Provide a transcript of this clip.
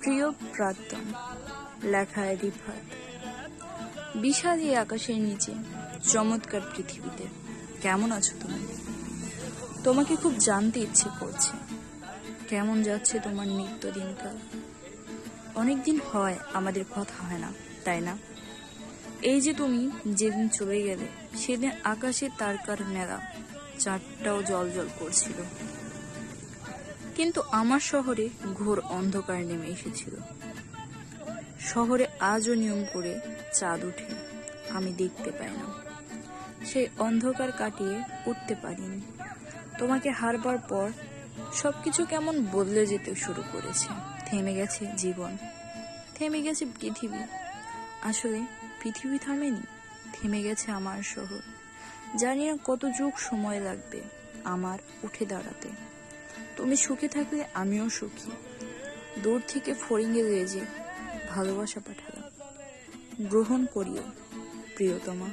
প্রিয় প্রাক্তন, লেখায় রিফাত। বিশাল এই আকাশের নিচে চমৎকার পৃথিবীতে কেমন আছো তুমি? তোমাকে খুব জানতে ইচ্ছে করছে, কেমন যাচ্ছে তোমার নিত্য দিনকাল। অনেকদিন হয় আমাদের কথা হয় না, তাই না? এই যে তুমি যেদিন চলে গেলে সেদিন আকাশে তারকার মেলা চাঁদটাও জল জল করছিল, কিন্তু আমার শহরে ঘোর অন্ধকার নেমে এসেছিল। শহরে আজও নিয়ম করে চাঁদ উঠে, আমি দেখতে পাই না। সেই অন্ধকার কাটিয়ে উঠতে পারিনি। তোমাকে হারবার পর সবকিছু কেমন বদলে যেতে শুরু করেছে। থেমে গেছে জীবন, থেমে গেছে পৃথিবী। আসলে পৃথিবী থামেনি, থেমে গেছে আমার শহর। জানি না কত যুগ সময় লাগবে আমার উঠে দাঁড়াতে। তুমি সুখে থাকলে আমিও সুখী। দূর থেকে ফড়িংয়ে লেজে ভালোবাসা পাঠালাম, গ্রহণ করিও প্রিয়তমা।